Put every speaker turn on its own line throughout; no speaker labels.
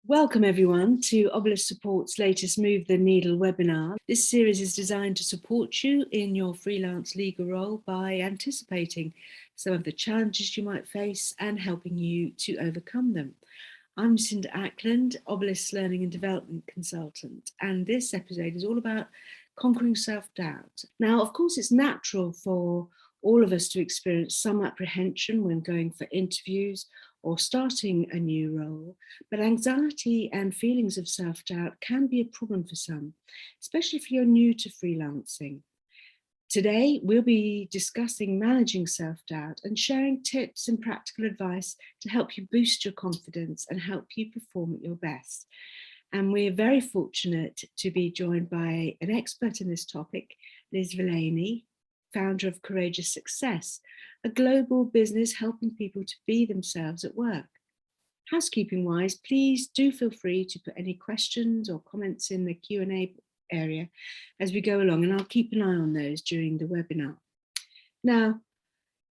Welcome everyone to Obelisk Support's latest Move the Needle webinar. This series is designed to support you in your freelance legal role by anticipating some of the challenges you might face and helping you to overcome them. I'm Lucinda Acland, Obelisk's Learning and Development Consultant, and this episode is all about conquering self-doubt. Now, of course, it's natural for all of us to experience some apprehension when going for interviews or starting a new role, but anxiety and feelings of self-doubt can be a problem for some, especially if you're new to freelancing. Today, we'll be discussing managing self-doubt and sharing tips and practical advice to help you boost your confidence and help you perform at your best. And we're very fortunate to be joined by an expert in this topic, Liz Villani, founder of Courageous Success, a global business helping people to be themselves at work. Housekeeping wise, please do feel free to put any questions or comments in the Q&A area as we go along, and I'll keep an eye on those during the webinar. Now,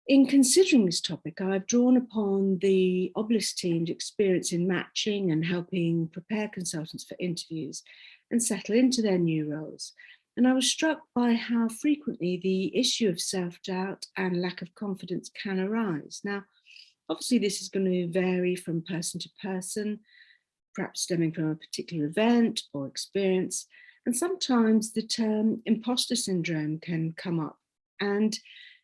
in considering this topic, I've drawn upon the Obelisk team's experience in matching and helping prepare consultants for interviews and settle into their new roles. And I was struck by how frequently the issue of self-doubt and lack of confidence can arise. Now, obviously, this is going to vary from person to person, perhaps stemming from a particular event or experience. And sometimes the term imposter syndrome can come up. And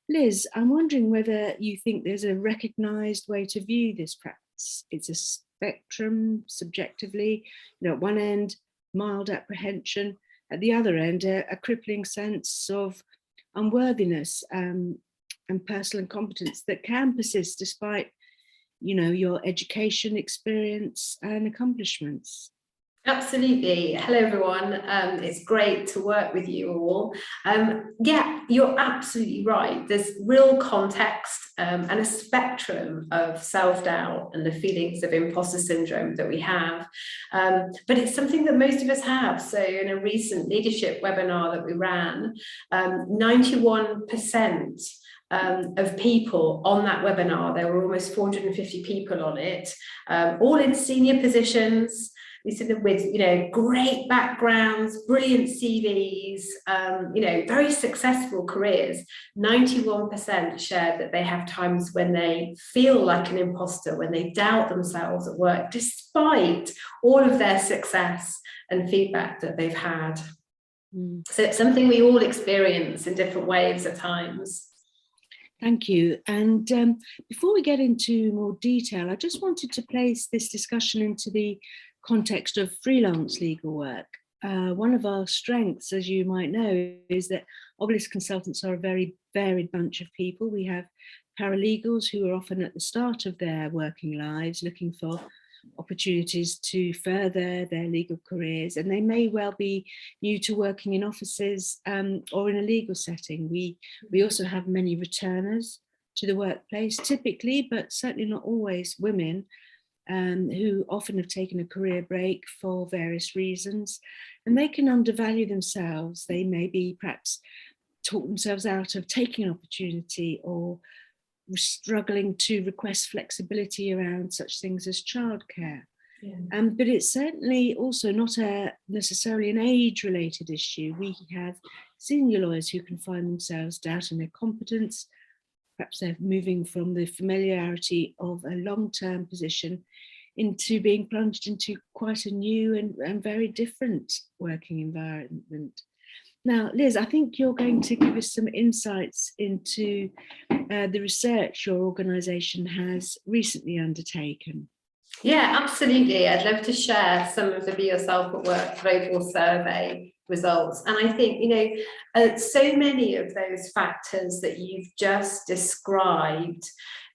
Liz, I'm wondering whether you think there's a recognized way to view this practice. It's a spectrum subjectively, at one end, mild apprehension, at the other end, a crippling sense of unworthiness and personal incompetence that can persist despite, your education, experience and accomplishments.
Absolutely. Hello, everyone. It's great to work with you all. Yeah, you're absolutely right. There's real context and a spectrum of self-doubt and the feelings of imposter syndrome that we have. But it's something that most of us have. So in a recent leadership webinar that we ran, 91% of people on that webinar, there were almost 450 people on it, all in senior positions, with great backgrounds, brilliant CVs, very successful careers. 91% shared that they have times when they feel like an imposter, when they doubt themselves at work, despite all of their success and feedback that they've had. So it's something we all experience in different ways at times.
Thank you. And before we get into more detail, I just wanted to place this discussion into the context of freelance legal work. One of our strengths, as you might know, is that Obelisk consultants are a very varied bunch of people. We have paralegals who are often at the start of their working lives looking for opportunities to further their legal careers, and they may well be new to working in offices or in a legal setting. We also have many returners to the workplace, typically, but certainly not always, women who often have taken a career break for various reasons, and they can undervalue themselves. They may be perhaps talk themselves out of taking an opportunity or struggling to request flexibility around such things as childcare. Yeah. But it's certainly also not necessarily an age-related issue. We have senior lawyers who can find themselves doubting their competence. Perhaps they're moving from the familiarity of a long-term position into being plunged into quite a new and very different working environment. Now, Liz, I think you're going to give us some insights into the research your organisation has recently undertaken.
Yeah, absolutely. I'd love to share some of the Be Yourself at Work global survey results. And I think, so many of those factors that you've just described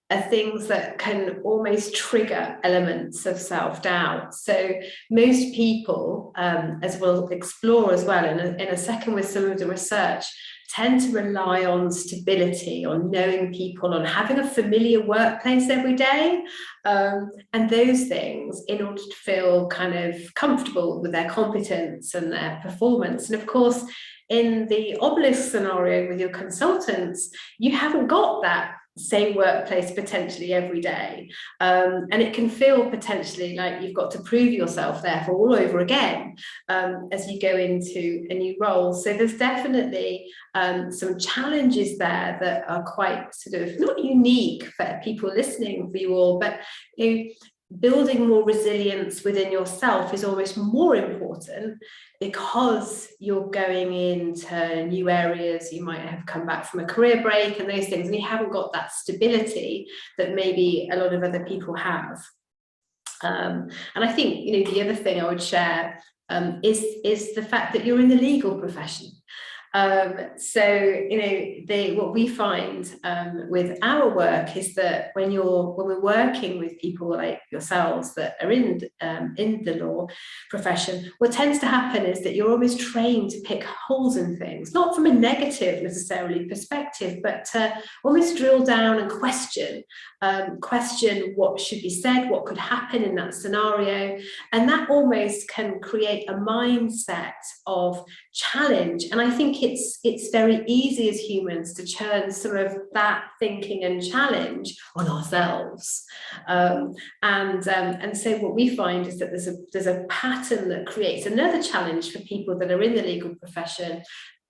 are things that can almost trigger elements of self-doubt. So most people, as we'll explore as well in a second with some of the research, tend to rely on stability, on knowing people, on having a familiar workplace every day, and those things in order to feel kind of comfortable with their competence and their performance. And of course, in the Obelisk scenario with your consultants, you haven't got that same workplace potentially every day. And it can feel potentially like you've got to prove yourself therefore all over again as you go into a new role. So there's definitely some challenges there that are quite sort of not unique for people listening for you all, but building more resilience within yourself is almost more important because you're going into new areas. You might have come back from a career break and those things, and you haven't got that stability that maybe a lot of other people have. And I think, the other thing I would share is the fact that you're in the legal profession. What we find with our work is that when we're working with people like yourselves that are in the law profession, what tends to happen is that you're almost trained to pick holes in things, not from a negative necessarily perspective, but to almost drill down and question what should be said, what could happen in that scenario, and that almost can create a mindset of challenge. And I think it's very easy as humans to churn some of that thinking and challenge on ourselves. And so what we find is that there's a pattern that creates another challenge for people that are in the legal profession,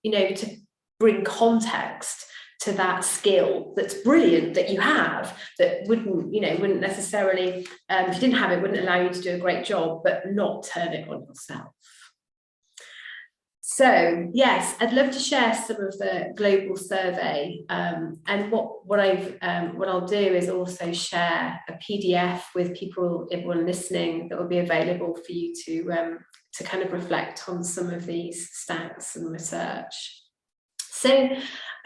to bring context to that skill that's brilliant that you have, that wouldn't necessarily, if you didn't have it, wouldn't allow you to do a great job, but not turn it on yourself. So yes, I'd love to share some of the global survey, and what I'll do is also share a PDF with everyone listening, that will be available for you to kind of reflect on some of these stats and research. So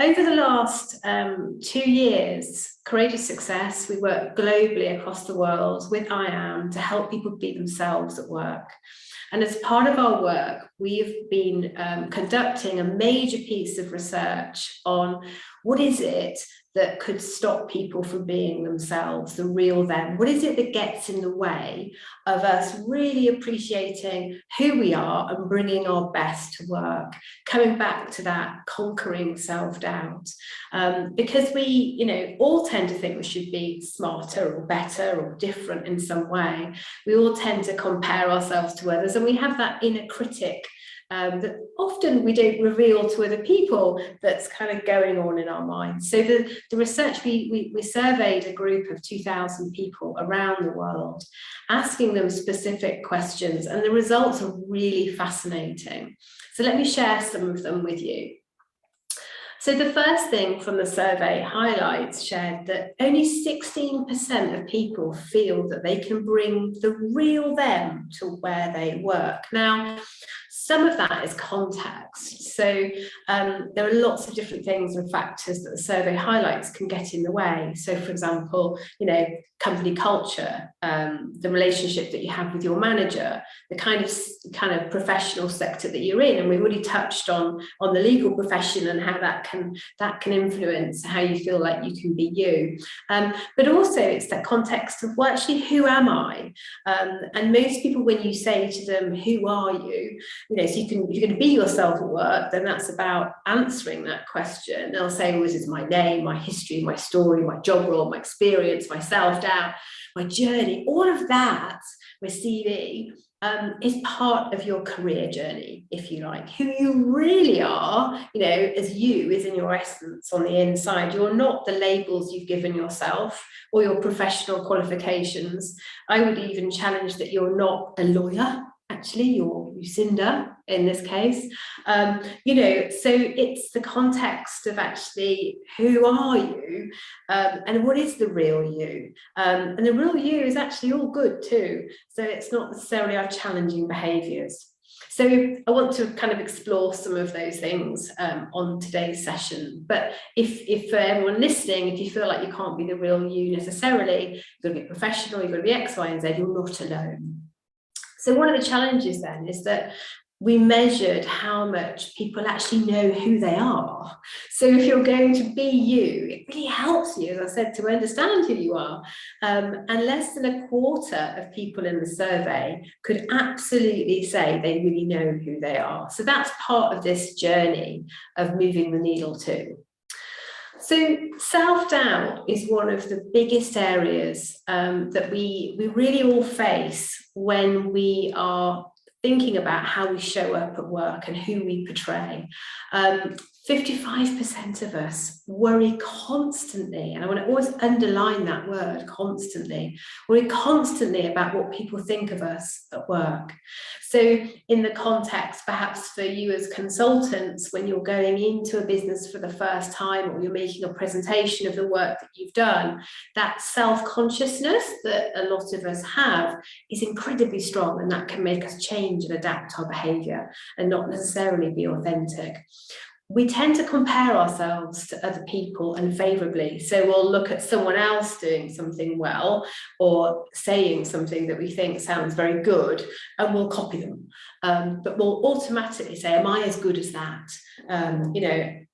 over the last 2 years, Courageous Success, we work globally across the world with IAM to help people be themselves at work. And as part of our work, we've been conducting a major piece of research on what is it that could stop people from being themselves, the real them? What is it that gets in the way of us really appreciating who we are and bringing our best to work? Coming back to that conquering self-doubt. Because we, all tend to think we should be smarter or better or different in some way. We all tend to compare ourselves to others, and we have that inner critic that often we don't reveal to other people, that's kind of going on in our minds. So the research, we surveyed a group of 2,000 people around the world, asking them specific questions, and the results are really fascinating. So let me share some of them with you. So the first thing from the survey highlights shared that only 16% of people feel that they can bring the real them to where they work. Now, some of that is context. So there are lots of different things and factors that the survey highlights can get in the way. So for example, company culture, the relationship that you have with your manager, the kind of professional sector that you're in. And we've already touched on the legal profession and how that can influence how you feel like you can be you. But also it's that context of, well, actually, who am I? And most people, when you say to them, who are you? So if you're going to be yourself at work, then that's about answering that question. They'll say, well, this is my name, my history, my story, my job role, my experience, my self-doubt, my journey, all of that, my CV, is part of your career journey, if you like. Who you really are, as you, is in your essence on the inside. You're not the labels you've given yourself or your professional qualifications. I would even challenge that you're not a lawyer. Actually, you're Lucinda in this case. So it's the context of actually, who are you, and what is the real you? And the real you is actually all good too. So it's not necessarily our challenging behaviours. So I want to kind of explore some of those things on today's session. But if for everyone listening, if you feel like you can't be the real you necessarily, you've got to be professional, you've got to be X, Y, and Z, you're not alone. So one of the challenges then is that we measured how much people actually know who they are. So if you're going to be you, it really helps you, as I said, to understand who you are. And less than a quarter of people in the survey could absolutely say they really know who they are. So that's part of this journey of moving the needle too. So self-doubt is one of the biggest areas that we really all face when we are thinking about how we show up at work and who we portray. 55% of us worry constantly, and I want to always underline that word, constantly. Worry constantly about what people think of us at work. So in the context, perhaps for you as consultants, when you're going into a business for the first time, or you're making a presentation of the work that you've done, that self-consciousness that a lot of us have is incredibly strong, and that can make us change and adapt our behaviour and not necessarily be authentic. We tend to compare ourselves to other people unfavorably. So we'll look at someone else doing something well or saying something that we think sounds very good, and we'll copy them. But we'll automatically say, am I as good as that?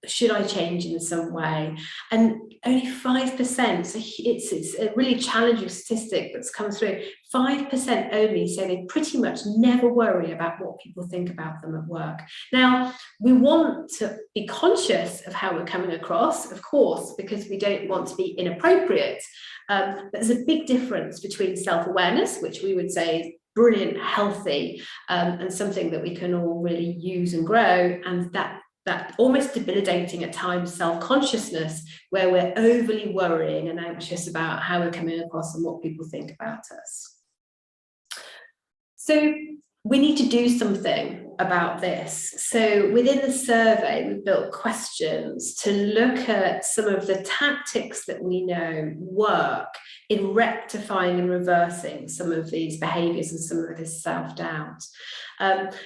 Should I change in some way? And only 5%, so it's a really challenging statistic that's come through, 5% only say they pretty much never worry about what people think about them at work. Now, we want to be conscious of how we're coming across, of course, because we don't want to be inappropriate. But there's a big difference between self-awareness, which we would say is brilliant, healthy, and something that we can all really use and grow, and that almost debilitating at times self-consciousness, where we're overly worrying and anxious about how we're coming across and what people think about us. So we need to do something about this. So within the survey, we built questions to look at some of the tactics that we know work in rectifying and reversing some of these behaviours and some of this self-doubt.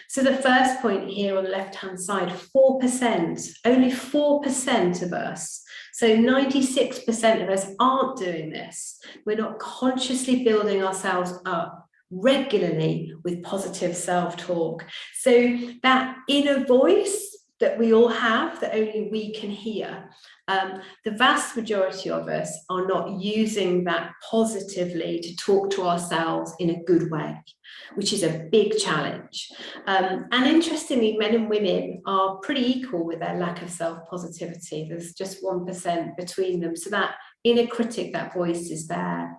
So the first point here on the left-hand side, 4%, only 4% of us, so 96% of us aren't doing this. We're not consciously building ourselves up regularly with positive self-talk. So that inner voice that we all have, that only we can hear, the vast majority of us are not using that positively to talk to ourselves in a good way, which is a big challenge. And interestingly, men and women are pretty equal with their lack of self-positivity. There's just 1% between them. So that inner critic, that voice is there.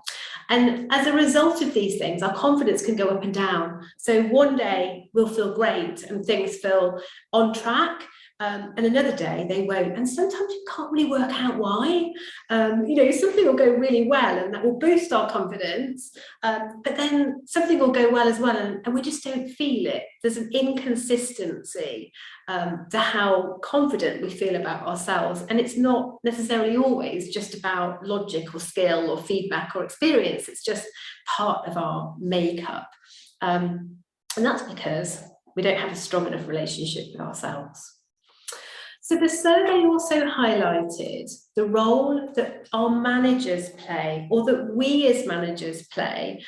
And as a result of these things, our confidence can go up and down. So one day we'll feel great and things feel on track. And another day they won't. And sometimes you can't really work out why. Something will go really well and that will boost our confidence. But then something will go well as well and we just don't feel it. There's an inconsistency to how confident we feel about ourselves. And it's not necessarily always just about logic or skill or feedback or experience. It's just part of our makeup. And that's because we don't have a strong enough relationship with ourselves. So the survey also highlighted the role that our managers play, or that we as managers play,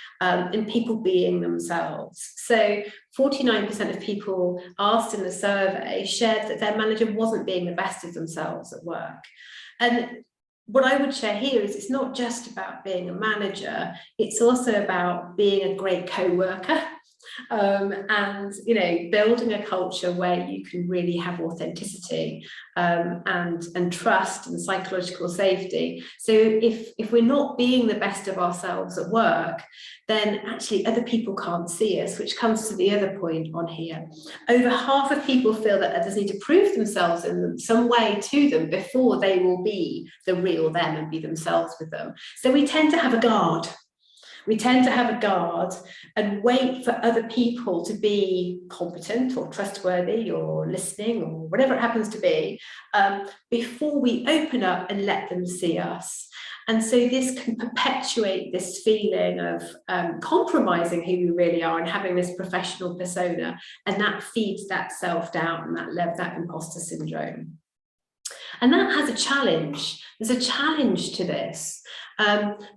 in people being themselves. So 49% of people asked in the survey shared that their manager wasn't being the best of themselves at work. And what I would share here is it's not just about being a manager, it's also about being a great co-worker. And building a culture where you can really have authenticity and trust and psychological safety. So if we're not being the best of ourselves at work, then actually other people can't see us, which comes to the other point on here. Over half of people feel that others need to prove themselves in some way to them before they will be the real them and be themselves with them. So we tend to have a guard. We tend to have a guard and wait for other people to be competent or trustworthy or listening or whatever it happens to be before we open up and let them see us. And so this can perpetuate this feeling of compromising who we really are and having this professional persona, and that feeds that self-doubt and that imposter syndrome. And that has a challenge. There's a challenge to this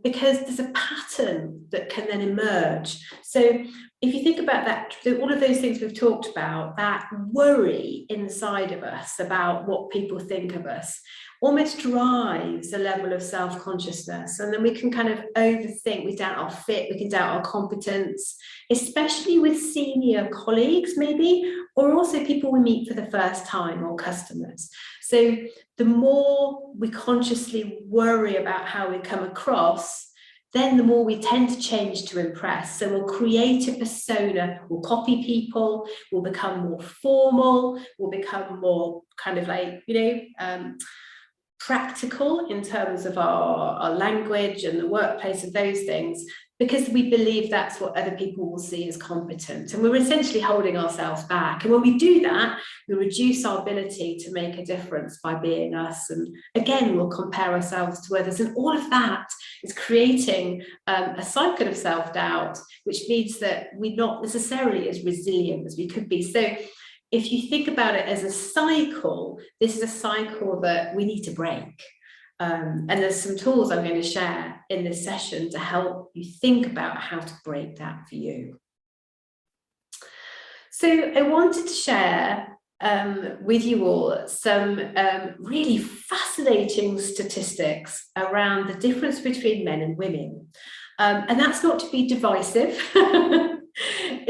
because there's a pattern that can then emerge. So if you think about that, all of those things we've talked about, that worry inside of us about what people think of us, almost drives a level of self-consciousness. And then we can kind of overthink, we doubt our fit, we can doubt our competence, especially with senior colleagues maybe, or also people we meet for the first time, or customers. So the more we consciously worry about how we come across, then the more we tend to change to impress. So we'll create a persona, we'll copy people, we'll become more formal, we'll become more kind of like, practical in terms of our language and the workplace of those things, because we believe that's what other people will see as competent. And we're essentially holding ourselves back. And when we do that, we reduce our ability to make a difference by being us. And again, we'll compare ourselves to others. And all of that is creating a cycle of self-doubt, which means that we're not necessarily as resilient as we could be. So if you think about it as a cycle, this is a cycle that we need to break. And there's some tools I'm going to share in this session to help you think about how to break that for you. So I wanted to share with you all some really fascinating statistics around the difference between men and women. And that's not to be divisive.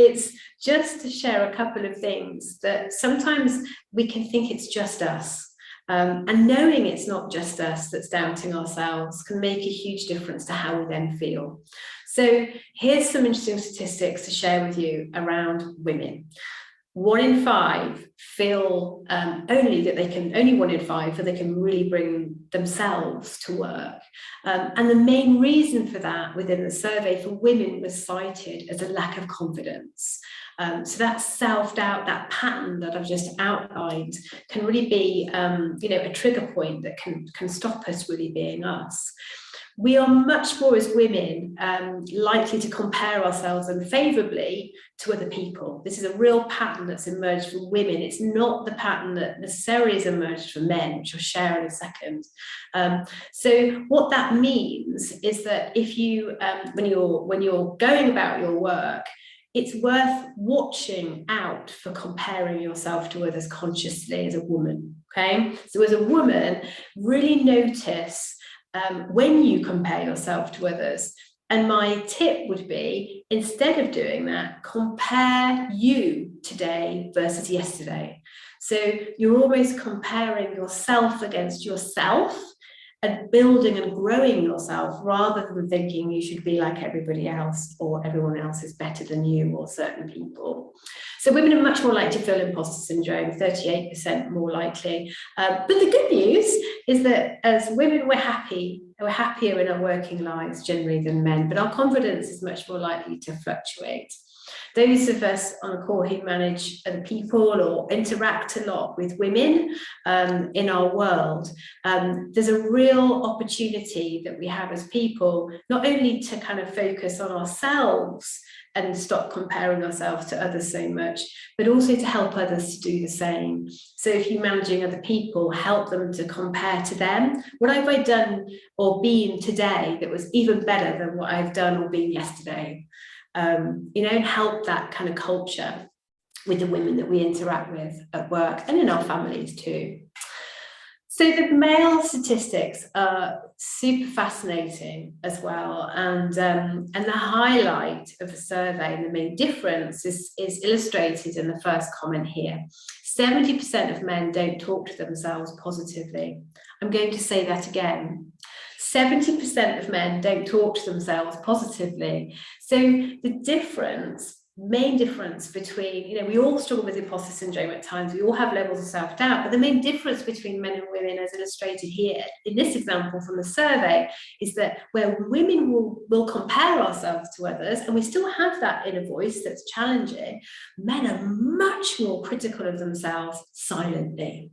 It's just to share a couple of things that sometimes we can think it's just us. And knowing it's not just us that's doubting ourselves can make a huge difference to how we then feel. So here's some interesting statistics to share with you around women. 1 in 5 feel only 1 in 5 feel they can really bring themselves to work. And the main reason for that within the survey for women was cited as a lack of confidence. So that self-doubt, that pattern that I've just outlined, can really be a trigger point that can stop us really being us. We are much more as women likely to compare ourselves unfavorably to other people. This is a real pattern that's emerged for women. It's not the pattern that necessarily has emerged for men, which I'll share in a second. So what that means is that if you, when you're going about your work, it's worth watching out for comparing yourself to others consciously as a woman, okay? So as a woman, really notice when you compare yourself to others. And my tip would be, instead of doing that, compare you today versus yesterday. So you're almost comparing yourself against yourself and building and growing yourself, rather than thinking you should be like everybody else, or everyone else is better than you, or certain people. So women are much more likely to feel imposter syndrome, 38% more likely. But the good news is that as women, we're happier in our working lives generally than men, but our confidence is much more likely to fluctuate. Those of us on the call who manage other people or interact a lot with women in our world, there's a real opportunity that we have as people, not only to kind of focus on ourselves and stop comparing ourselves to others so much, but also to help others to do the same. So if you're managing other people, help them to compare to them. What have I done or been today that was even better than what I've done or been yesterday? And help that kind of culture with the women that we interact with at work and in our families too. So the male statistics are super fascinating as well, and the highlight of the survey and the main difference is illustrated in the first comment here. 70% of men don't talk to themselves positively. I'm going to say that again. 70% of men don't talk to themselves positively. So the main difference between, we all struggle with imposter syndrome at times, we all have levels of self-doubt, but the main difference between men and women, as illustrated here in this example from the survey, is that where women will compare ourselves to others, and we still have that inner voice that's challenging, men are much more critical of themselves silently.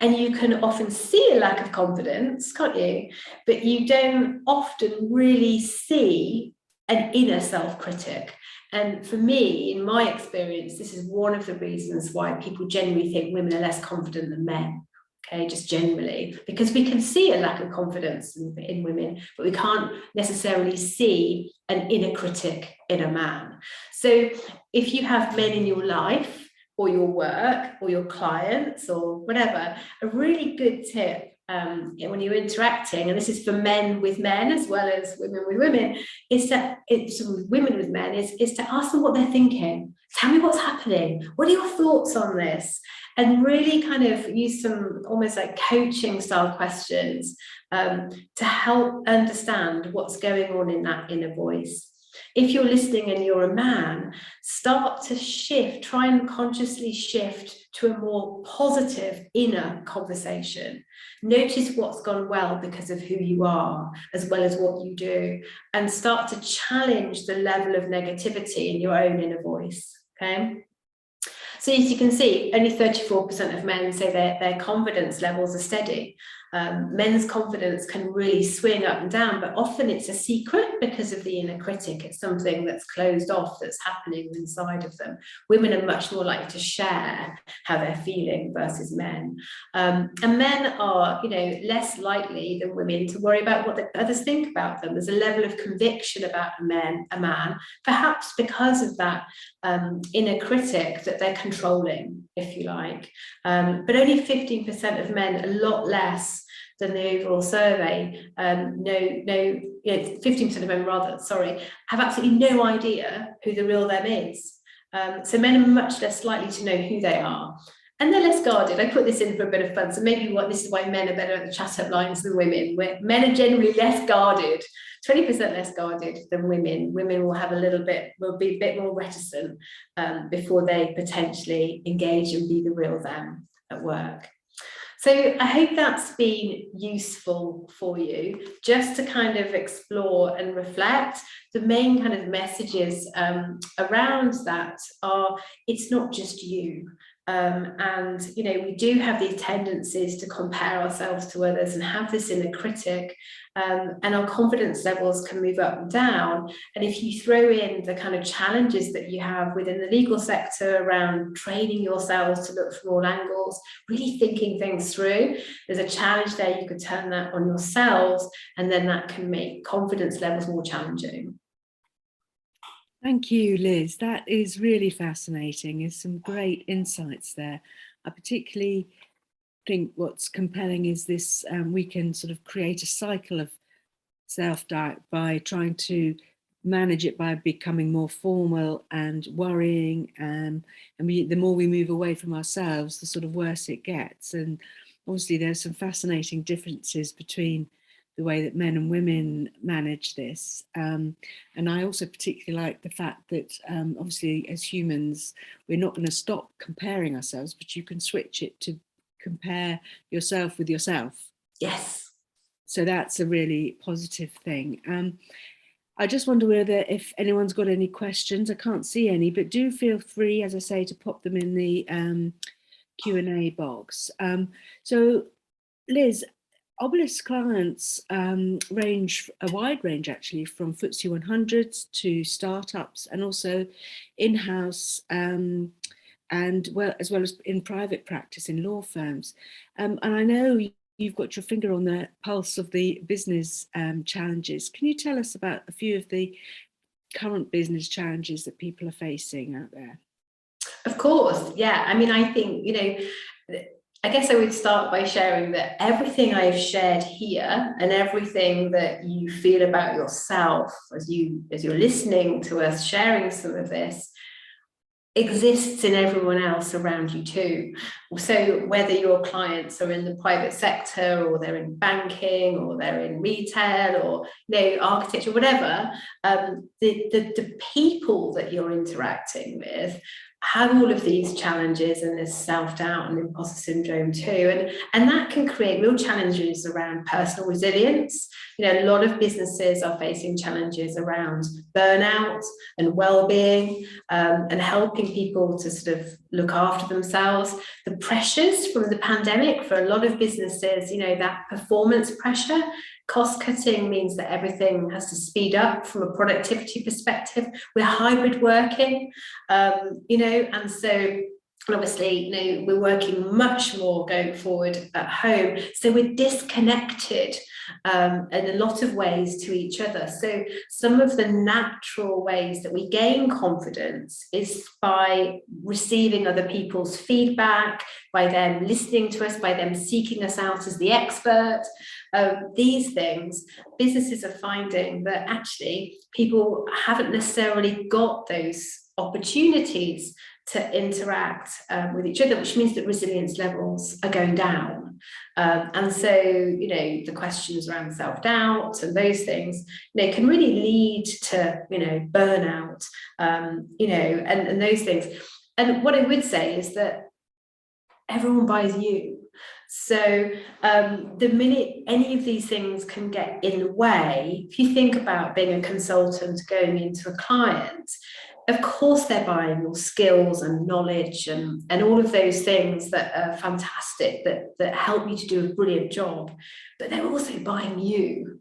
And you can often see a lack of confidence, can't you? But you don't often really see an inner self-critic. And for me, in my experience, this is one of the reasons why people generally think women are less confident than men, okay, just generally, because we can see a lack of confidence in women, but we can't necessarily see an inner critic in a man. So if you have men in your life, or your work, or your clients, or whatever, a really good tip when you're interacting, and this is for men with men as well as women with women, is that it's women with men is to ask them what they're thinking. Tell me what's happening. What are your thoughts on this? And really kind of use some almost like coaching style questions to help understand what's going on in that inner voice. If you're listening and you're a man, start to shift, try and consciously shift to a more positive inner conversation. Notice what's gone well because of who you are, as well as what you do, and start to challenge the level of negativity in your own inner voice, okay? So as you can see, only 34% of men say their confidence levels are steady. Men's confidence can really swing up and down, but often it's a secret because of the inner critic. It's something that's closed off, that's happening inside of them. Women are much more likely to share how they're feeling versus men. And men are, less likely than women to worry about what the others think about them. There's a level of conviction about a man, perhaps because of that inner critic that they're controlling, if you like. But only 15% of men, a lot less than the overall survey, 15% of men have absolutely no idea who the real them is. So men are much less likely to know who they are. And they're less guarded. I put this in for a bit of fun. So maybe this is why men are better at the chat-up lines than women, where men are generally less guarded, 20% less guarded than women. Women will be a bit more reticent before they potentially engage and be the real them at work. So I hope that's been useful for you, just to kind of explore and reflect. The main kind of messages around that are, it's not just you. And we do have these tendencies to compare ourselves to others and have this inner critic, and our confidence levels can move up and down. And if you throw in the kind of challenges that you have within the legal sector around training yourselves to look from all angles, really thinking things through, there's a challenge there. You could turn that on yourselves, and then that can make confidence levels more challenging.
Thank you, Liz. That is really fascinating. There's some great insights there. I particularly think what's compelling is this, we can sort of create a cycle of self-doubt by trying to manage it by becoming more formal and worrying, and the more we move away from ourselves, the sort of worse it gets. And obviously there's some fascinating differences between the way that men and women manage this. And I also particularly like the fact that obviously as humans, we're not going to stop comparing ourselves, but you can switch it to compare yourself with yourself.
Yes.
So that's a really positive thing. I just wonder if anyone's got any questions. I can't see any, but do feel free, as I say, to pop them in the Q&A box. So Liz, Obelisk clients range a wide range actually, from FTSE 100s to startups, and also in-house and as well as in private practice in law firms. And I know you've got your finger on the pulse of the business challenges. Can you tell us about a few of the current business challenges that people are facing out there?
Of course, yeah. I mean, I think, I guess I would start by sharing that everything I've shared here and everything that you feel about yourself as you're listening to us sharing some of this exists in everyone else around you too. So whether your clients are in the private sector, or they're in banking, or they're in retail, or architecture, whatever, the people that you're interacting with have all of these challenges and this self-doubt and imposter syndrome too, and that can create real challenges around personal resilience. A lot of businesses are facing challenges around burnout and well-being, and helping people to sort of look after themselves. The pressures from the pandemic for a lot of businesses, that performance pressure. Cost cutting means that everything has to speed up from a productivity perspective. We're hybrid working, and so And obviously, you know, we're working much more going forward at home. So we're disconnected in a lot of ways to each other. So some of the natural ways that we gain confidence is by receiving other people's feedback, by them listening to us, by them seeking us out as the expert. These things, businesses are finding that actually people haven't necessarily got those opportunities to interact with each other, which means that resilience levels are going down. And so, you know, the questions around self-doubt and those things, you know, can really lead to, you know, burnout, you know, and those things. And what I would say is that everyone buys you. So the minute any of these things can get in the way, if you think about being a consultant going into a client, of course they're buying your skills and knowledge and all of those things that are fantastic, that help you to do a brilliant job, but they're also buying you.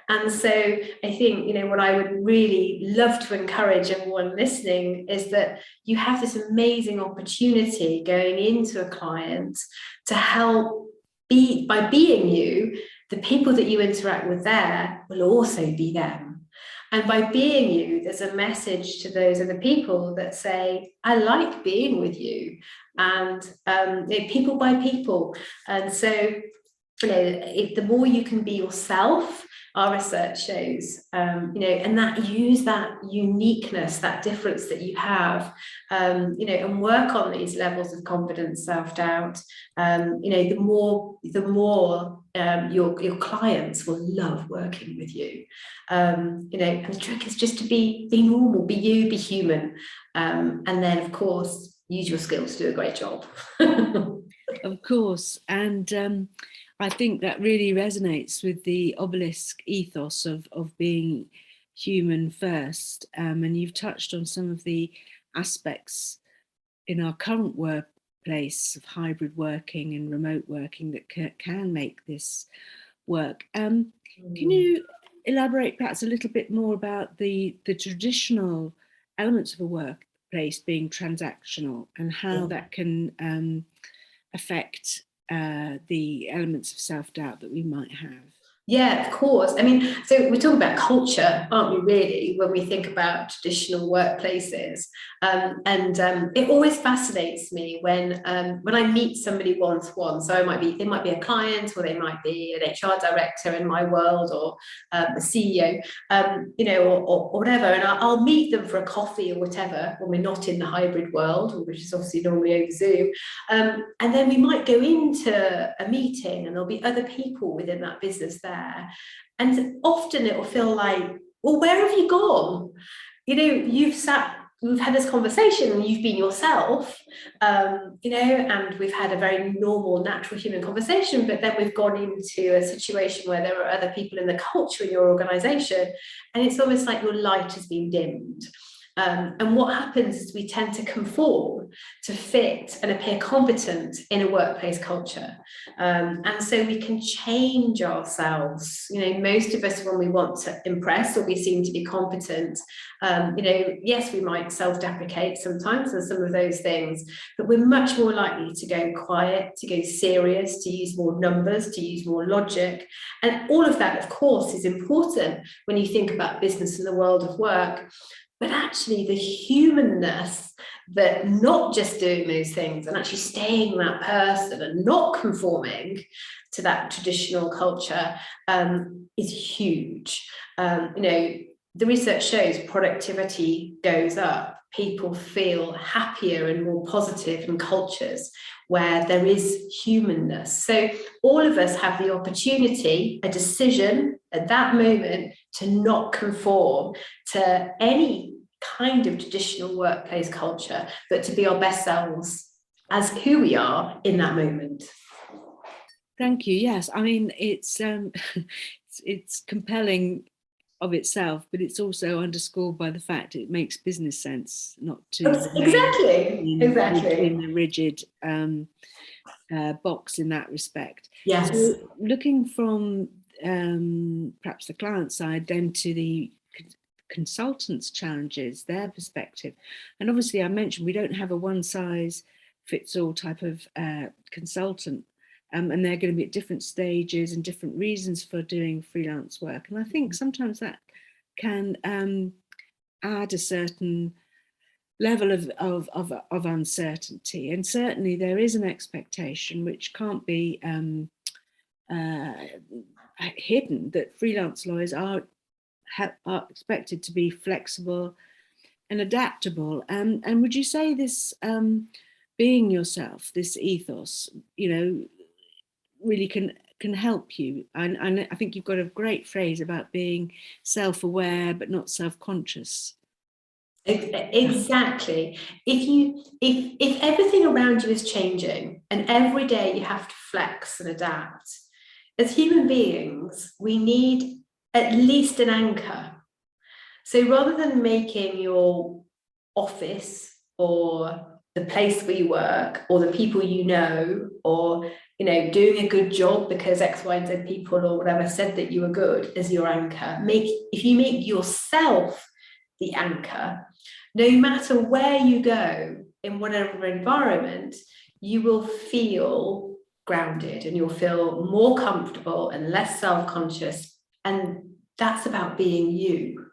And so I think, you know, what I would really love to encourage everyone listening is that you have this amazing opportunity going into a client to help by being you, the people that you interact with there will also be them. And by being you, there's a message to those other people that say, I like being with you. And people by people. And so, you know, if the more you can be yourself, our research shows, you know, and that use that uniqueness, that difference that you have, you know, and work on these levels of confidence, self-doubt, you know, the more your clients will love working with you. You know, and the trick is just to be normal, be you, be human, and then of course use your skills to do a great job.
Of course, and I think that really resonates with the Obelisk ethos of being human first. And you've touched on some of the aspects in our current workplace of hybrid working and remote working that can make this work. Can you elaborate perhaps a little bit more about the traditional elements of a workplace being transactional and how that can affect the elements of self-doubt that we might have?
Yeah, of course. I mean, so we're talking about culture, aren't we, really, when we think about traditional workplaces? It always fascinates me when I meet somebody one-to-one. So they might be a client, or they might be an HR director in my world, or a CEO, you know, or whatever. And I'll meet them for a coffee or whatever when we're not in the hybrid world, which is obviously normally over Zoom. And then we might go into a meeting, and there'll be other people within that business there. And often it will feel like, well, where have you gone? You know, we've had this conversation and you've been yourself, you know, and we've had a very normal, natural human conversation, but then we've gone into a situation where there are other people in the culture in your organization, and it's almost like your light has been dimmed. And what happens is we tend to conform to fit and appear competent in a workplace culture. And so we can change ourselves. You know, most of us, when we want to impress or we seem to be competent, you know, yes, we might self-deprecate sometimes and some of those things, but we're much more likely to go quiet, to go serious, to use more numbers, to use more logic. And all of that, of course, is important when you think about business and the world of work. But actually the humanness that not just doing those things and actually staying that person and not conforming to that traditional culture is huge. You know, the research shows productivity goes up. People feel happier and more positive in cultures where there is humanness. So all of us have the opportunity, a decision at that moment, to not conform to any kind of traditional workplace culture, but to be our best selves as who we are in that moment.
Thank you. Yes, I mean, it's it's compelling of itself, but it's also underscored by the fact it makes business sense not to
exactly
in a rigid box in that respect.
Yes.
So looking from perhaps the client side then to the consultants' challenges, their perspective, and obviously I mentioned we don't have a one size fits all type of consultant, and they're going to be at different stages and different reasons for doing freelance work. And I think sometimes that can add a certain level of uncertainty, and certainly there is an expectation which can't be hidden, that freelance lawyers are expected to be flexible and adaptable. And would you say this being yourself, this ethos, really can help you? And I think you've got a great phrase about being self-aware but not self-conscious.
Exactly. If everything around you is changing and every day you have to flex and adapt, as human beings, we need at least an anchor. So rather than making your office or the place where you work or the people you know, or doing a good job because X, Y, and Z people or whatever said that you were good as your anchor, if you make yourself the anchor, no matter where you go in whatever environment, you will feel grounded and you'll feel more comfortable and less self-conscious. And that's about being you.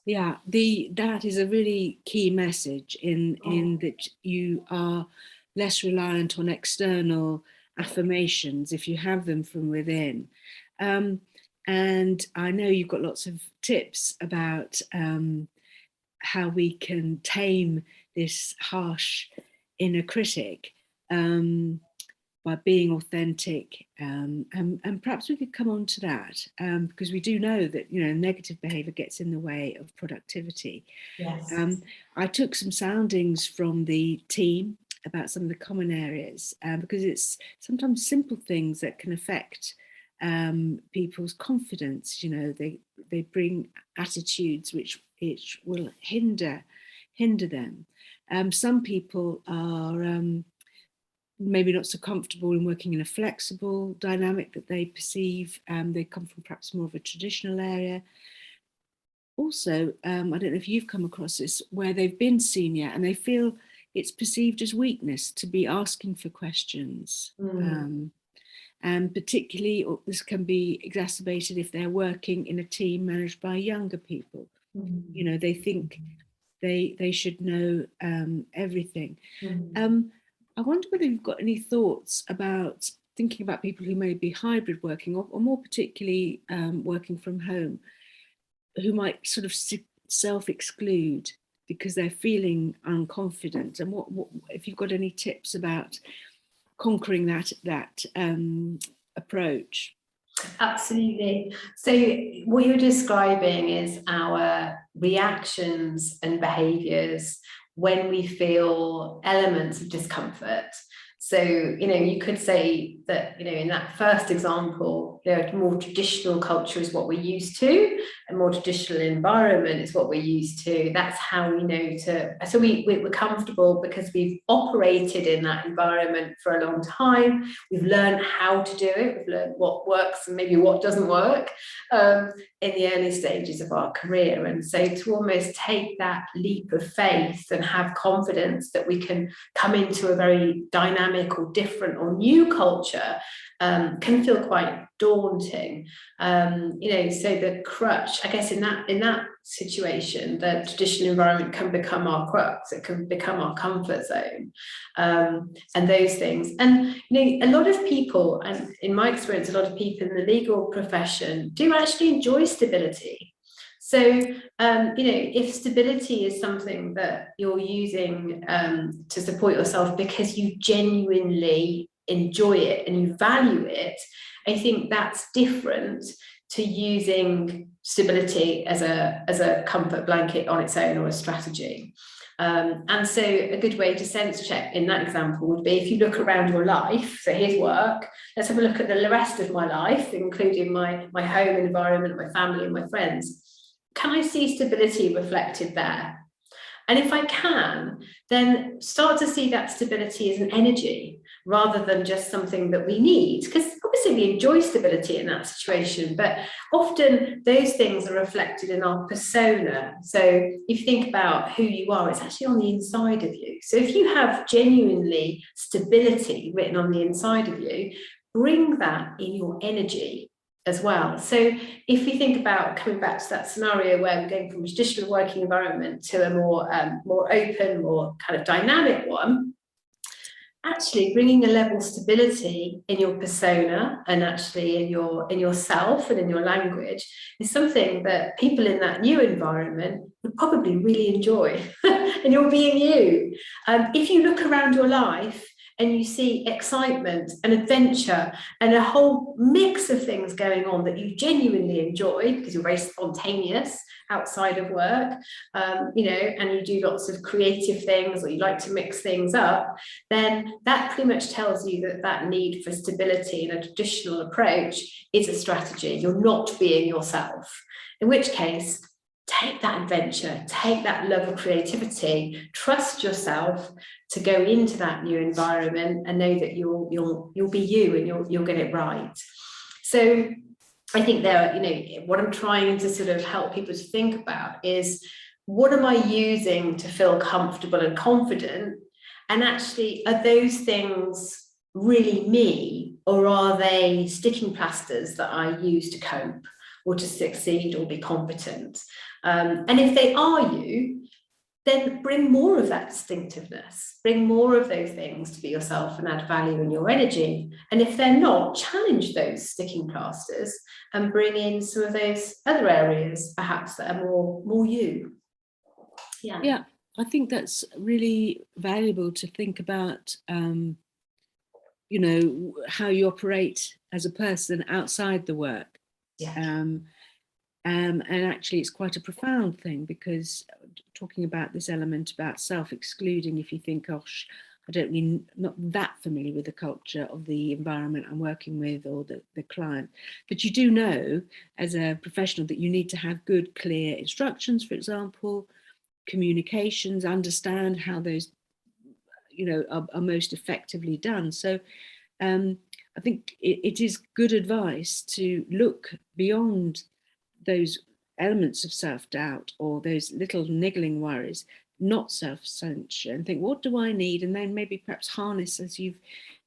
Yeah, that is a really key message in that you are less reliant on external affirmations if you have them from within. And I know you've got lots of tips about how we can tame this harsh inner critic by being authentic, and perhaps we could come on to that, because we do know that negative behaviour gets in the way of productivity.
Yes.
I took some soundings from the team about some of the common areas, because it's sometimes simple things that can affect people's confidence. They bring attitudes which will hinder them. Some people are maybe not so comfortable in working in a flexible dynamic that they perceive. They come from perhaps more of a traditional area. Also, I don't know if you've come across this, where they've been senior and they feel it's perceived as weakness to be asking for questions. And particularly this can be exacerbated if they're working in a team managed by younger people. They think they should know everything. I wonder whether you've got any thoughts about thinking about people who may be hybrid working, or more particularly working from home, who might sort of self-exclude because they're feeling unconfident. And what if you've got any tips about conquering that approach?
Absolutely. So what you're describing is our reactions and behaviours when we feel elements of discomfort. So, you could say that, in that first example, a more traditional culture is what we're used to, a more traditional environment is what we're used to. That's how we know so we're comfortable because we've operated in that environment for a long time. We've learned how to do it. We've learned what works and maybe what doesn't work in the early stages of our career. And so to almost take that leap of faith and have confidence that we can come into a very dynamic or different or new culture can feel quite daunting. So the crutch, I guess, in that situation, the traditional environment can become our crux. It can become our comfort zone, and those things. And a lot of people, and in my experience, a lot of people in the legal profession do actually enjoy stability. So, if stability is something that you're using to support yourself because you genuinely enjoy it and you value it, I think that's different to using stability as a comfort blanket on its own or a strategy. And so a good way to sense check in that example would be if you look around your life. So here's work. Let's have a look at the rest of my life, including my home environment, my family and my friends. Can I see stability reflected there? And if I can, then start to see that stability as an energy, rather than just something that we need. Because obviously we enjoy stability in that situation, but often those things are reflected in our persona. So if you think about who you are, it's actually on the inside of you. So if you have genuinely stability written on the inside of you, bring that in your energy as well. So if we think about coming back to that scenario where we're going from a traditional working environment to a more open, more kind of dynamic one, actually bringing a level of stability in your persona and actually in yourself and in your language is something that people in that new environment would probably really enjoy. And you're being you. If you look around your life and you see excitement and adventure and a whole mix of things going on that you genuinely enjoy because you're very spontaneous outside of work, and you do lots of creative things or you like to mix things up, then that pretty much tells you that that need for stability in a traditional approach is a strategy. You're not being yourself, in which case, take that adventure, take that love of creativity, trust yourself to go into that new environment and know that you'll be you and you'll get it right. So I think what I'm trying to sort of help people to think about is, what am I using to feel comfortable and confident? And actually, are those things really me, or are they sticking plasters that I use to cope or to succeed or be competent? And if they are you, then bring more of that distinctiveness, bring more of those things to be yourself and add value in your energy. And if they're not, challenge those sticking plasters and bring in some of those other areas, perhaps, that are more you.
Yeah, I think that's really valuable to think about, how you operate as a person outside the work.
Yeah.
And actually, it's quite a profound thing, because talking about this element about self-excluding, if you think, gosh, I don't really, not that familiar with the culture of the environment I'm working with or the client, but you do know as a professional that you need to have good, clear instructions, for example, communications, understand how those, are most effectively done. So I think it is good advice to look beyond those elements of self-doubt or those little niggling worries, not self-censure, and think, what do I need? And then maybe perhaps harness, as you've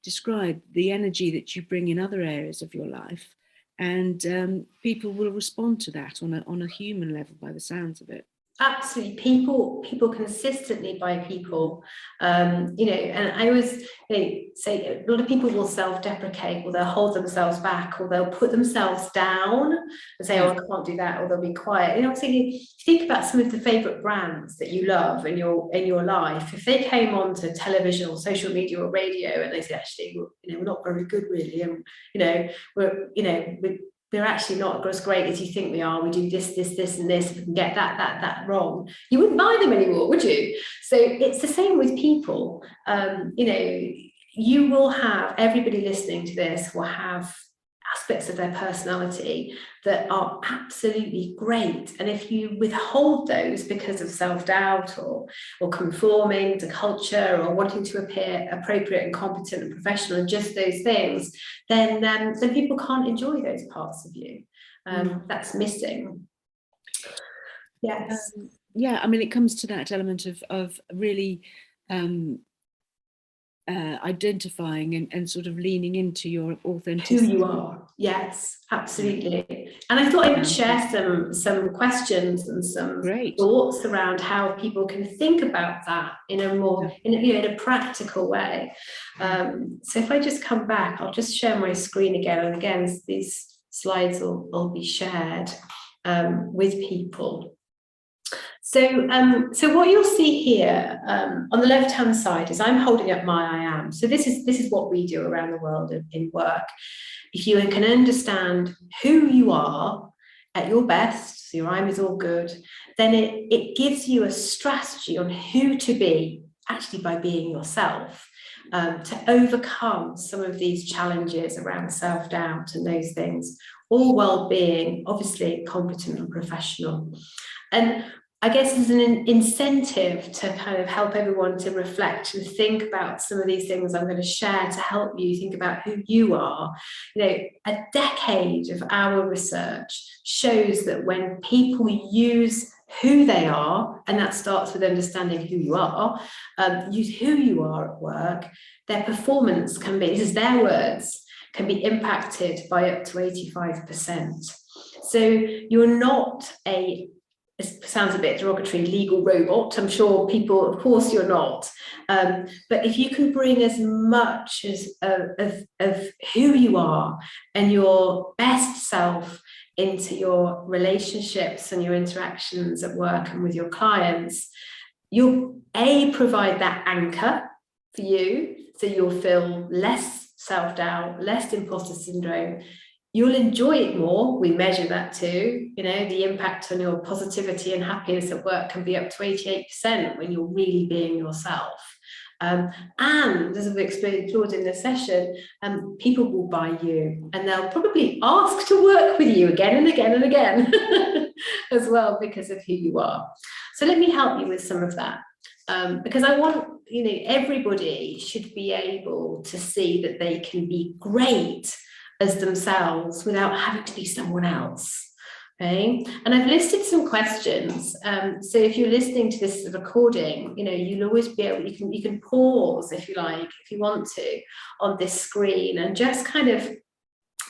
described, the energy that you bring in other areas of your life. And people will respond to that on a human level, by the sounds of it.
Absolutely. People consistently buy people, and I always say a lot of people will self-deprecate, or they'll hold themselves back, or they'll put themselves down and say, oh, I can't do that, or they'll be quiet. I'm thinking, think about some of the favorite brands that you love in your life. If they came onto television or social media or radio and they said, actually, we're not very good really, and we're actually not as great as you think we are. We do this, and this. We can get that wrong. You wouldn't buy them anymore, would you? So it's the same with people. You will have, everybody listening to this will have aspects of their personality that are absolutely great. And if you withhold those because of self-doubt or conforming to culture or wanting to appear appropriate and competent and professional and just those things, then people can't enjoy those parts of you. That's missing. Yes.
Yeah, I mean, it comes to that element of really identifying and sort of leaning into your authenticity.
Who you are. Yes, absolutely. And I thought I would share some questions and some thoughts around how people can think about that in a more in a practical way. So if I just come back, I'll just share my screen again, and again these slides will be shared with people. So what you'll see here on the left-hand side is I'm holding up my I am. So this is what we do around the world in work. If you can understand who you are at your best, so your I am is all good, then it gives you a strategy on who to be, actually by being yourself, to overcome some of these challenges around self-doubt and those things, all while being obviously competent and professional. And I guess as an incentive to kind of help everyone to reflect and think about some of these things I'm going to share to help you think about who you are. You know, a decade of our research shows that when people use who they are, and that starts with understanding who you are, use who you are at work, their performance can be, this is their words, can be impacted by up to 85%. So you're not it sounds a bit derogatory, legal robot. I'm sure people, of course you're not. But if you can bring as much as of who you are and your best self into your relationships and your interactions at work and with your clients, you'll provide that anchor for you, so you'll feel less self-doubt, less imposter syndrome. You'll enjoy it more. We measure that too. You know, the impact on your positivity and happiness at work can be up to 88% when you're really being yourself. And as we've explored in this session, people will buy you, and they'll probably ask to work with you again and again and again as well, because of who you are. So let me help you with some of that, because I want, you know, everybody should be able to see that they can be great as themselves without having to be someone else. Okay, and I've listed some questions. So if you're listening to this recording, you know, you'll always be able, you can pause if you like, if you want to, on this screen, and just kind of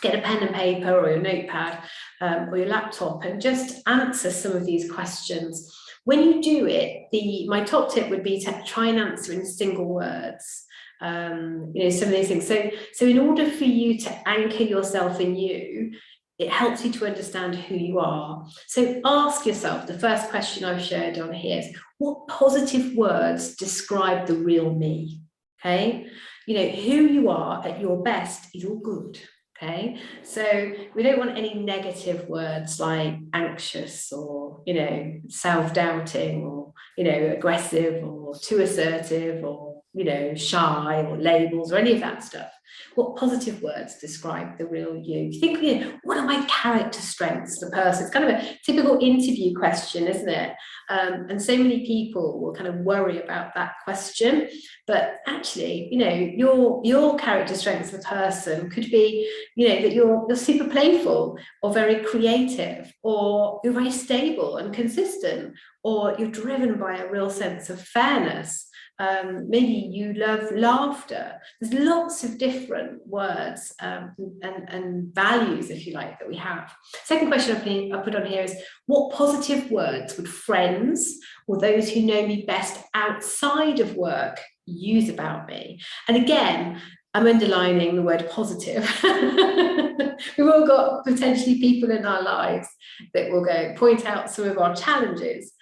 get a pen and paper or your notepad or your laptop and just answer some of these questions. When you do it, my top tip would be to try and answer in single words. You know, some of these things. So in order for you to anchor yourself in you, it helps you to understand who you are. So ask yourself, the first question I've shared on here is, what positive words describe the real me? Okay, you know, who you are at your best is all good. Okay, so we don't want any negative words like anxious or, you know, self-doubting or, you know, aggressive or too assertive or, you know, shy or labels or any of that stuff. What positive words describe the real you? Think, you know, what are my character strengths as a person? It's kind of a typical interview question, isn't it? And so many people will kind of worry about that question. But actually, you know, your character strengths as a person could be, you know, that you're super playful or very creative, or you're very stable and consistent, or you're driven by a real sense of fairness. Maybe you love laughter. There's lots of different words and values, if you like, that we have. Second question I put on here is, what positive words would friends or those who know me best outside of work use about me? And again, I'm underlining the word positive. We've all got potentially people in our lives that will go point out some of our challenges.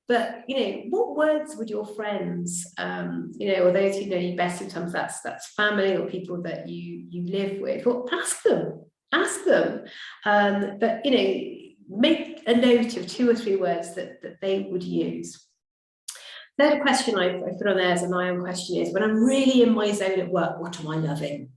But, you know, what words would your friends, you know, or those who know you best, sometimes that's family or people that you live with, well, ask them. But, you know, make a note of 2 or 3 words that they would use. Third question I put on there as an ION question is, when I'm really in my zone at work, what am I loving?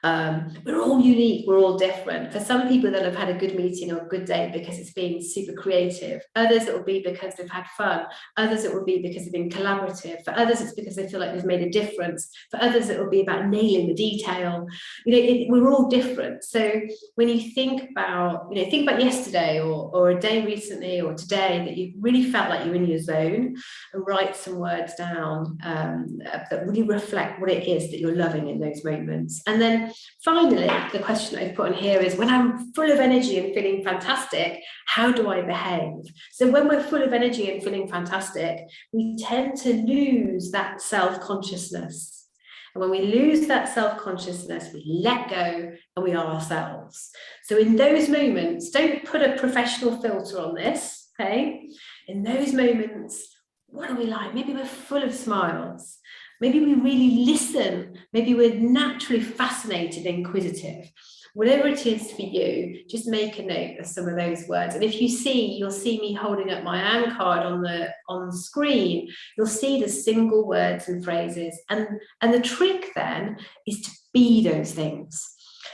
We're all unique, we're all different. For some people, they'll have had a good meeting or a good day because it's been super creative. Others, it will be because they've had fun. Others, it will be because they've been collaborative. For others, it's because they feel like they've made a difference. For others, it will be about nailing the detail. You know, we're all different. So when you think about yesterday or a day recently or today that you really felt like you're in your zone, and write some words down that really reflect what it is that you're loving in those moments. And then finally, the question I've put on here is, when I'm full of energy and feeling fantastic, how do I behave? So when we're full of energy and feeling fantastic, we tend to lose that self-consciousness. And when we lose that self-consciousness, we let go and we are ourselves. So in those moments, don't put a professional filter on this, okay? In those moments, what are we like? Maybe we're full of smiles. Maybe we really listen. Maybe we're naturally fascinated and inquisitive. Whatever it is for you, just make a note of some of those words. And if you'll see me holding up my ANN card on the screen. You'll see the single words and phrases. And the trick then is to be those things.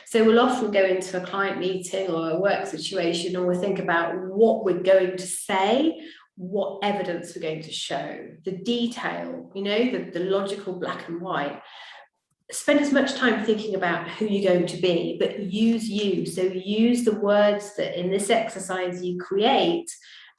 So we'll often go into a client meeting or a work situation, and we'll think about what we're going to say what evidence we're going to show, the detail, you know, the logical black and white. Spend as much time thinking about who you're going to be, but use you. So use the words that in this exercise you create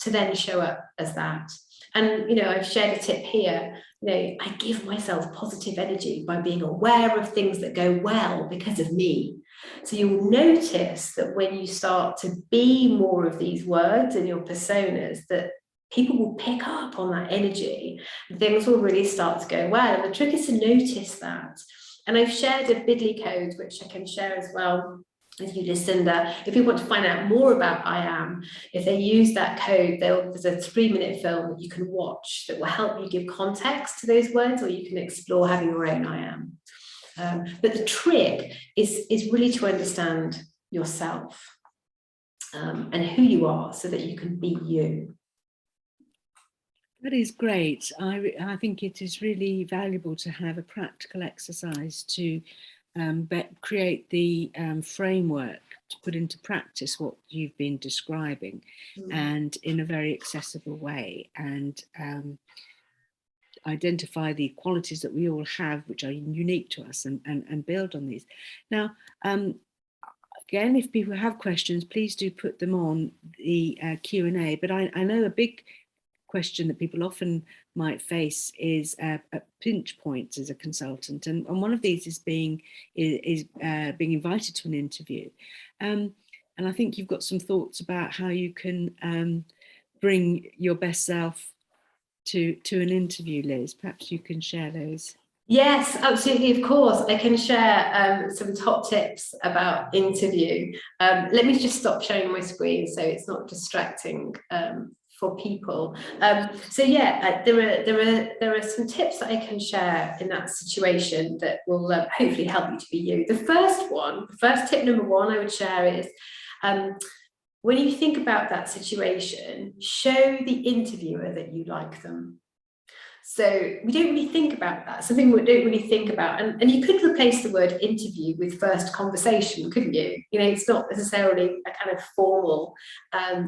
to then show up as that. And, you know, I've shared a tip here. You know, I give myself positive energy by being aware of things that go well because of me. So you'll notice that when you start to be more of these words in your personas, that people will pick up on that energy, and things will really start to go well. And the trick is to notice that. And I've shared a bidly code, which I can share as well with you, Lucinda. If you want to find out more about I Am, if they use that code, there's a 3-minute film that you can watch that will help you give context to those words, or you can explore having your own I Am. But the trick is really to understand yourself and who you are so that you can be you.
That is great. I think it is really valuable to have a practical exercise to create the framework to put into practice what you've been describing, and in a very accessible way, and identify the qualities that we all have which are unique to us, and build on these. Now, again, if people have questions, please do put them on the Q&A, but I know a big question that people often might face is pinch points as a consultant, and one of these is being invited to an interview, and I think you've got some thoughts about how you can bring your best self to an interview, Liz. Perhaps you can share those.
Yes, absolutely, of course. I can share some top tips about interview. Let me just stop sharing my screen so it's not distracting for people. So yeah, there are some tips that I can share in that situation that will hopefully help you to be you. The first tip number one I would share is, when you think about that situation, show the interviewer that you like them. So we don't really think about that, something we don't really think about. And you could replace the word interview with first conversation, couldn't you? You know, it's not necessarily a kind of formal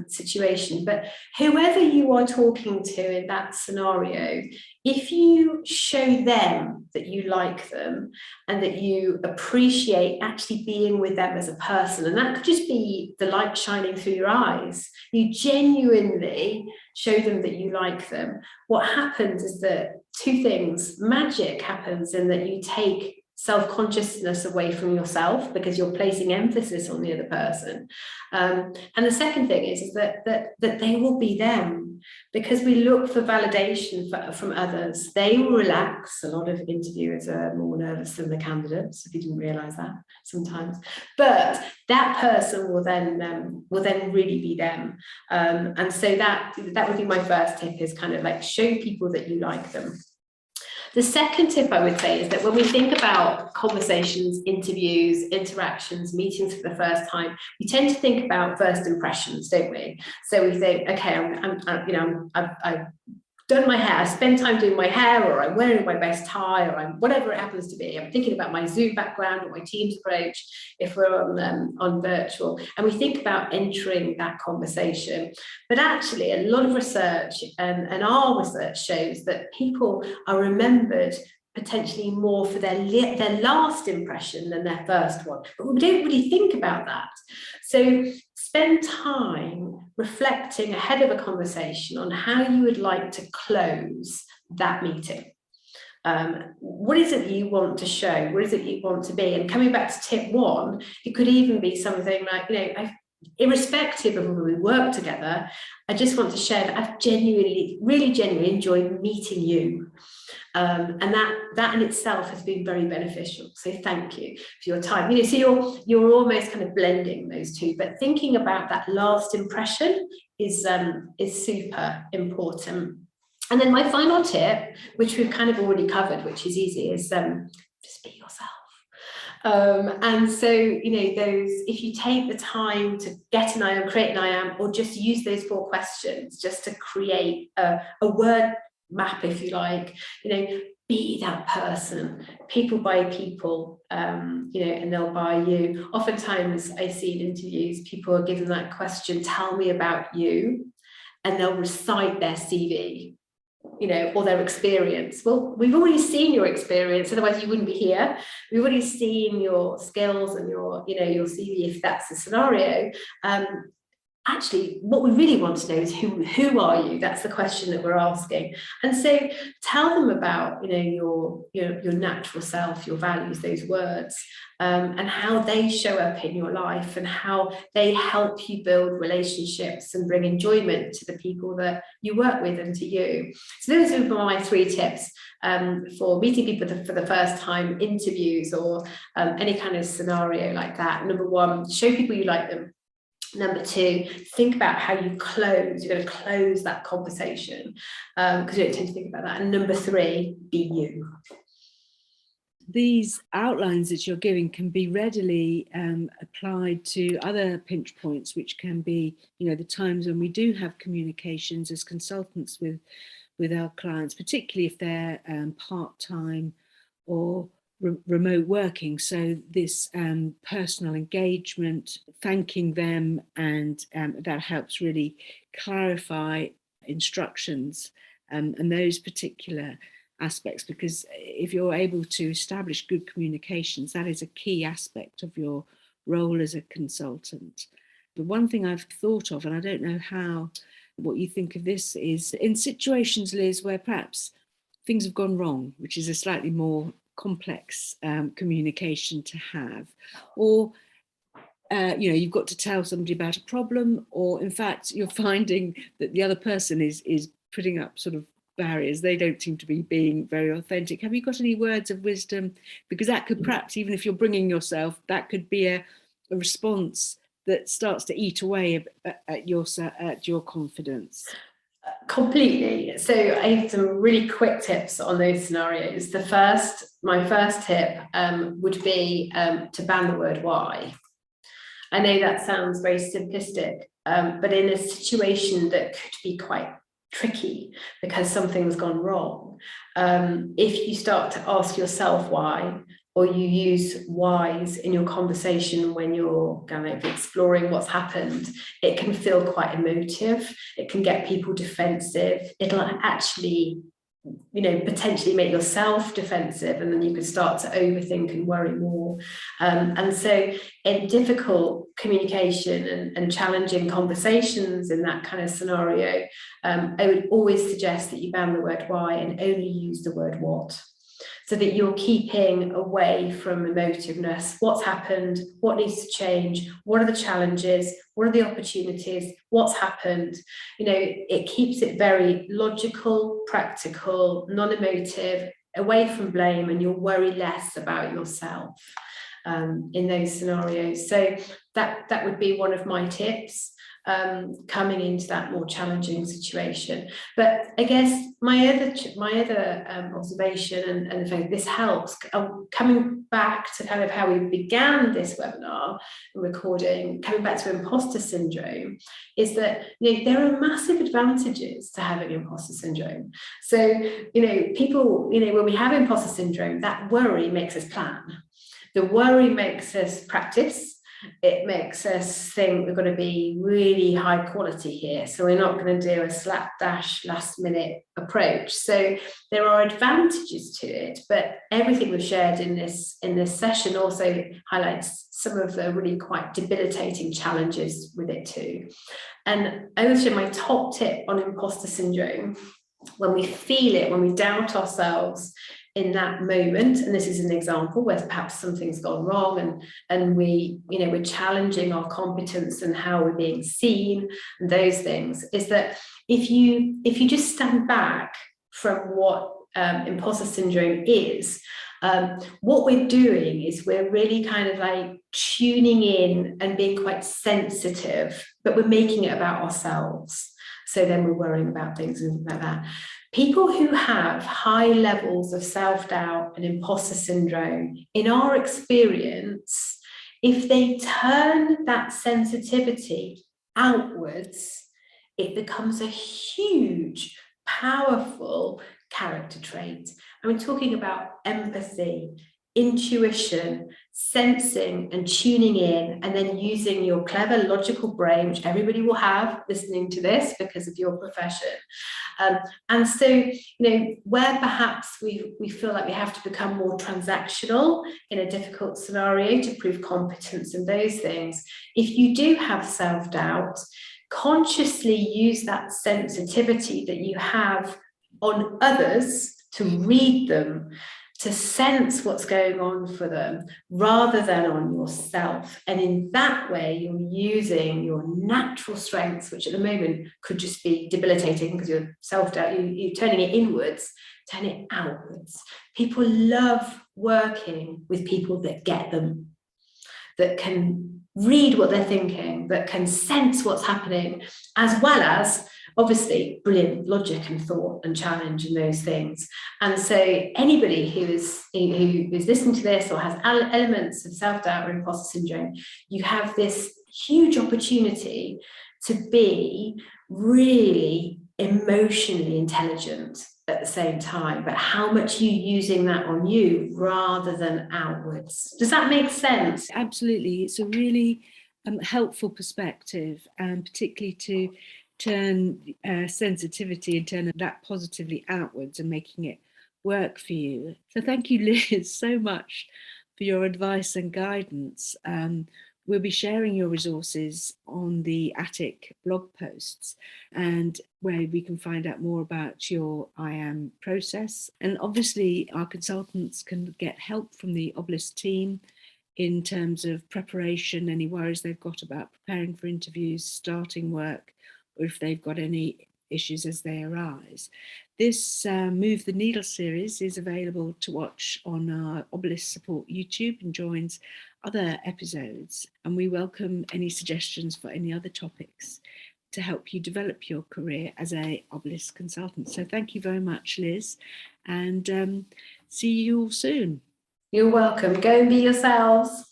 situation, but whoever you are talking to in that scenario, if you show them that you like them and that you appreciate actually being with them as a person, and that could just be the light shining through your eyes, you genuinely show them that you like them, what happens is that two things, magic happens in that you take self-consciousness away from yourself because you're placing emphasis on the other person. And the second thing is that they will be them, because we look for validation from others. They will relax. A lot of interviewers are more nervous than the candidates, if you didn't realize that sometimes. But that person will then really be them. And so that would be my first tip, is kind of like show people that you like them. The second tip I would say is that when we think about conversations, interviews, interactions, meetings for the first time, we tend to think about first impressions, don't we? So we think, okay, I've done my hair, I spend time doing my hair, or I'm wearing my best tie, or I'm whatever it happens to be. I'm thinking about my Zoom background or my Teams approach if we're on virtual, and we think about entering that conversation. But actually, a lot of research and our research shows that people are remembered potentially more for their last impression than their first one. But we don't really think about that. So spend time reflecting ahead of a conversation on how you would like to close that meeting. What is it that you want to show? What is it you want to be? And coming back to tip one, it could even be something like, irrespective of whether we work together, I just want to share that I've really genuinely enjoyed meeting you. And that in itself has been very beneficial. So thank you for your time. So you're almost kind of blending those two, but thinking about that last impression is super important. And then my final tip, which we've kind of already covered, which is easy, is just be yourself. And so, if you take the time to get an I Am, create an I Am, or just use those 4 questions just to create a word map, if you like, be that person. People buy people, and they'll buy you. Oftentimes I see in interviews, people are given that question, tell me about you. and they'll recite their CV, or their experience. Well, we've already seen your experience, otherwise you wouldn't be here. We've already seen your skills and your CV, if that's the scenario. Actually, what we really want to know is who are you? That's the question that we're asking. And so tell them about, your natural self, your values, those words, and how they show up in your life and how they help you build relationships and bring enjoyment to the people that you work with and to you. So those are my 3 tips for meeting people for the first time, interviews, or any kind of scenario like that. Number 1, show people you like them. Number 2, think about how you close. You're going to close that conversation because you don't tend to think about that. And number 3, be you.
These outlines that you're giving can be readily applied to other pinch points, which can be, the times when we do have communications as consultants with our clients, particularly if they're part-time or remote working. So this personal engagement, thanking them, and that helps really clarify instructions and those particular aspects, because if you're able to establish good communications, that is a key aspect of your role as a consultant. The one thing I've thought of, and I don't know what you think of this, is in situations, Liz, where perhaps things have gone wrong, which is a slightly more complex communication to have, or you've got to tell somebody about a problem, or in fact you're finding that the other person is putting up sort of barriers. They don't seem to be being very authentic. Have you got any words of wisdom? Because that could perhaps, even if you're bringing yourself, that could be a response that starts to eat away at your confidence.
Completely. So I have some really quick tips on those scenarios. My first tip would be to ban the word why. I know that sounds very simplistic, but in a situation that could be quite tricky because something's gone wrong, if you start to ask yourself why, or you use whys in your conversation when you're kind of exploring what's happened, it can feel quite emotive. It can get people defensive. It'll actually, potentially make yourself defensive, and then you could start to overthink and worry more. And so in difficult communication and challenging conversations in that kind of scenario, I would always suggest that you ban the word why and only use the word what, so that you're keeping away from emotiveness. What's happened? What needs to change? What are the challenges? What are the opportunities? What's happened? It keeps it very logical, practical, non-emotive, away from blame, and you'll worry less about yourself in those scenarios. So that would be one of my tips coming into that more challenging situation. But I guess my other observation, and in fact this helps, coming back to kind of how we began this webinar and recording, coming back to imposter syndrome, is that there are massive advantages to having imposter syndrome. So people, when we have imposter syndrome, that worry makes us plan. The worry makes us practice. It makes us think we're going to be really high quality here, so we're not going to do a slapdash last minute approach. So there are advantages to it, but everything we've shared in this session also highlights some of the really quite debilitating challenges with it too. And I will share my top tip on imposter syndrome. When we feel it, when we doubt ourselves in that moment, and this is an example where perhaps something's gone wrong, and we're challenging our competence and how we're being seen and those things, is that if you just stand back from what imposter syndrome is, what we're doing is we're really kind of like tuning in and being quite sensitive, but we're making it about ourselves. So then we're worrying about things and like that. People who have high levels of self-doubt and imposter syndrome, in our experience, if they turn that sensitivity outwards, it becomes a huge, powerful character trait. I'm talking about empathy, intuition, sensing and tuning in, and then using your clever logical brain, which everybody will have listening to this because of your profession. And so, where perhaps we feel like we have to become more transactional in a difficult scenario to prove competence and those things, if you do have self-doubt, consciously use that sensitivity that you have on others to read them, to sense what's going on for them, rather than on yourself. And in that way, you're using your natural strengths, which at the moment could just be debilitating because you're self-doubt, you're turning it inwards, turn it outwards. People love working with people that get them, that can read what they're thinking, that can sense what's happening, as well as obviously brilliant logic and thought and challenge and those things. And so anybody who is listening to this or has elements of self-doubt or imposter syndrome, you have this huge opportunity to be really emotionally intelligent at the same time, but how much you using that on you rather than outwards. Does that make sense?
Absolutely. It's a really helpful perspective, and particularly to turn sensitivity and turn that positively outwards and making it work for you. So thank you, Liz, so much for your advice and guidance. We'll be sharing your resources on the Attic blog posts, and where we can find out more about your IAM process. And obviously our consultants can get help from the Obelisk team in terms of preparation, any worries they've got about preparing for interviews, starting work, or if they've got any issues as they arise. This Move the Needle series is available to watch on our Obelisk Support YouTube and joins other episodes. And we welcome any suggestions for any other topics to help you develop your career as a Obelisk consultant. So thank you very much, Liz, and see you all soon.
You're welcome. Go and be yourselves.